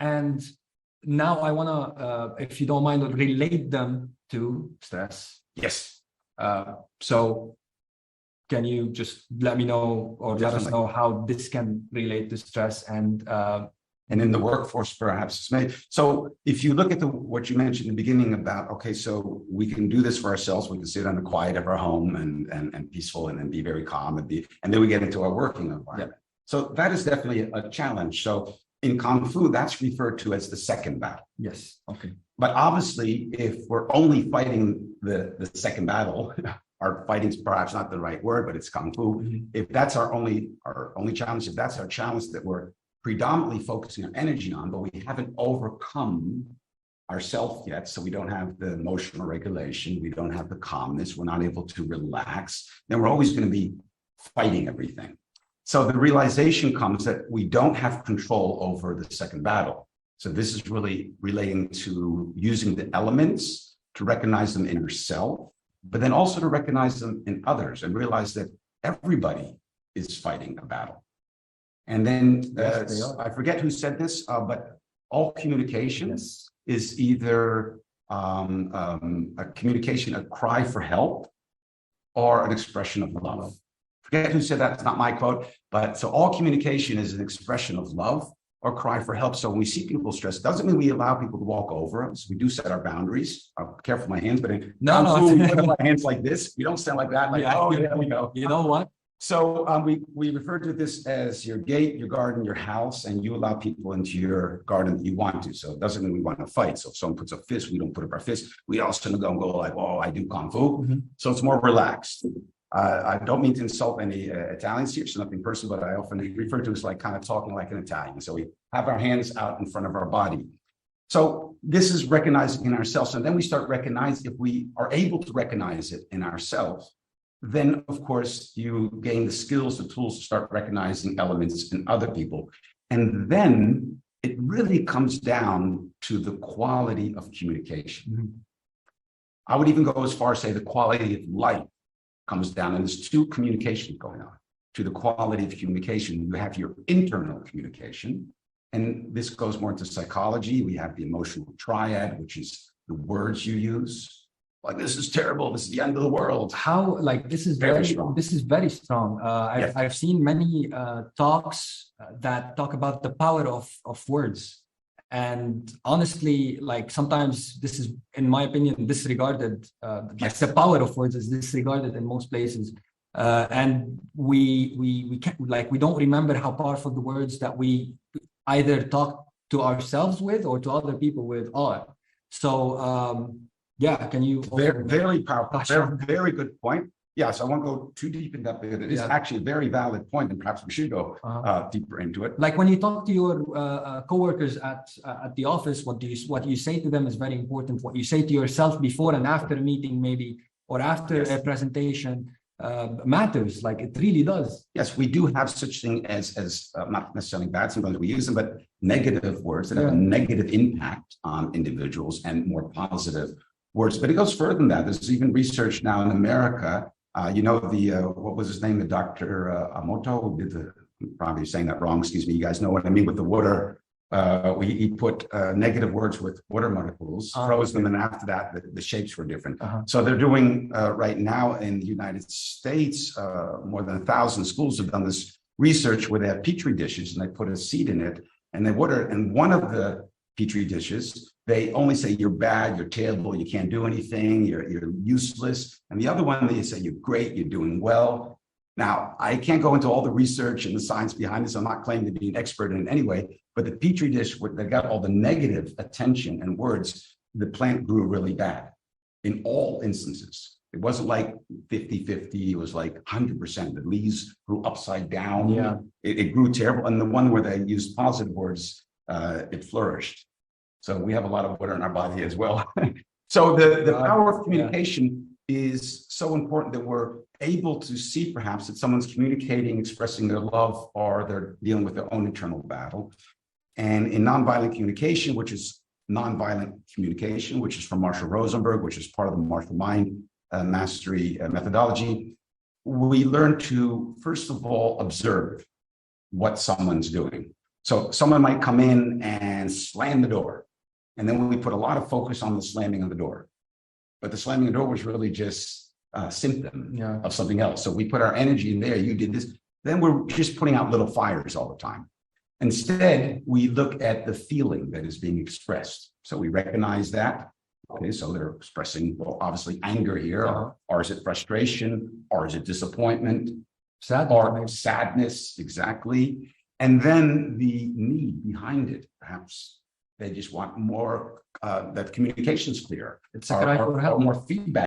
And now I want to, if you don't mind, relate them to stress. Yes. So can you just let me know or let us know how this can relate to stress and in the workforce, perhaps. So if you look at what you mentioned in the beginning about, okay, so we can do this for ourselves. We can sit on the quiet of our home and peaceful and then be very calm and then we get into our working environment. Yeah. So that is definitely a challenge. So in Kung Fu, that's referred to as the second battle. Yes. Okay. But obviously, if we're only fighting the second battle, our fighting is perhaps not the right word, but it's Kung Fu. Mm-hmm. If that's our only challenge, if that's our challenge that we're predominantly focusing our energy on, but we haven't overcome ourselves yet, so we don't have the emotional regulation, we don't have the calmness, we're not able to relax, then we're always going to be fighting everything. So the realization comes that we don't have control over the second battle. So this is really relating to using the elements to recognize them in yourself, but then also to recognize them in others and realize that everybody is fighting a battle. And then I forget who said this, but all communication is either a communication, a cry for help, or an expression of love. Forget who said that, it's not my quote, but so all communication is an expression of love or cry for help. So when we see people stressed, doesn't mean we allow people to walk over us. We do set our boundaries. Careful with my hands, but we put our hands like this. We don't stand like that, like, oh, yeah, we go. You know what? So we refer to this as your gate, your garden, your house, and you allow people into your garden that you want to. So it doesn't mean we want to fight. So if someone puts a fist, we don't put up our fist. We also don't go like, oh, I do Kung Fu. Mm-hmm. So it's more relaxed. I don't mean to insult any Italians here, so nothing personal, but I often refer to it as like kind of talking like an Italian. So we have our hands out in front of our body. So this is recognizing in ourselves. And then we start recognizing, if we are able to recognize it in ourselves, then of course you gain the skills, the tools to start recognizing elements in other people. And then it really comes down to the quality of communication. Mm-hmm. I would even go as far as say the quality of life comes down, and there's two communications going on. To the quality of communication, you have your internal communication, and this goes more into psychology. We have the emotional triad, which is the words you use. Like, this is terrible, this is the end of the world. How, like, this is very strong. This is very strong. I've seen many talks that talk about the power of words. And honestly, like, sometimes this is, in my opinion, disregarded. Like, the power of words is disregarded in most places. And we can't, like, we don't remember how powerful the words that we either talk to ourselves with or to other people with are. So, yeah, can you? Very powerful, very good point. Yeah, so I won't go too deep in that, but it is actually a very valid point, and perhaps we should go deeper into it. Like, when you talk to your coworkers at the office, what you say to them is very important. What you say to yourself before and after a meeting, maybe, or after a presentation, matters. Like, it really does. Yes, we do have such thing as not necessarily bad, sometimes we use them, but negative words that have a negative impact on individuals and more positive words. But it goes further than that. There's even research now in America. You know, what was his name? The Dr. Amoto, who did probably saying that wrong, excuse me. You guys know what I mean with the water. He put negative words with water molecules, froze them, and after that, the shapes were different. So they're doing right now in the United States, more than 1,000 schools have done this research where they have petri dishes and they put a seed in it and they water. And one of the petri dishes, they only say you're bad, you're terrible, you can't do anything, you're useless. And the other one, they say you're great, you're doing well. Now, I can't go into all the research and the science behind this. I'm not claiming to be an expert in it anyway, but the petri dish, they got all the negative attention and words, the plant grew really bad in all instances. It wasn't like 50-50, it was like 100%. The leaves grew upside down. Yeah. It grew terrible. And the one where they used positive words, it flourished. So we have a lot of water in our body as well. So the power of communication is so important that we're able to see perhaps that someone's communicating, expressing their love, or they're dealing with their own internal battle. And in nonviolent communication, which is nonviolent communication, which is from Marshall Rosenberg, which is part of the Marshall Mind Mastery methodology, we learn to, first of all, observe what someone's doing. So someone might come in and slam the door. And then we put a lot of focus on the slamming of the door. But the slamming of the door was really just a symptom of something else. So we put our energy in there. You did this. Then we're just putting out little fires all the time. Instead, we look at the feeling that is being expressed. So we recognize that. Okay, so they're expressing, well, obviously anger here, or is it frustration, or is it disappointment, sadness, exactly. And then the need behind it, perhaps they just want more, that communication's clear. It's a cry for help. More feedback.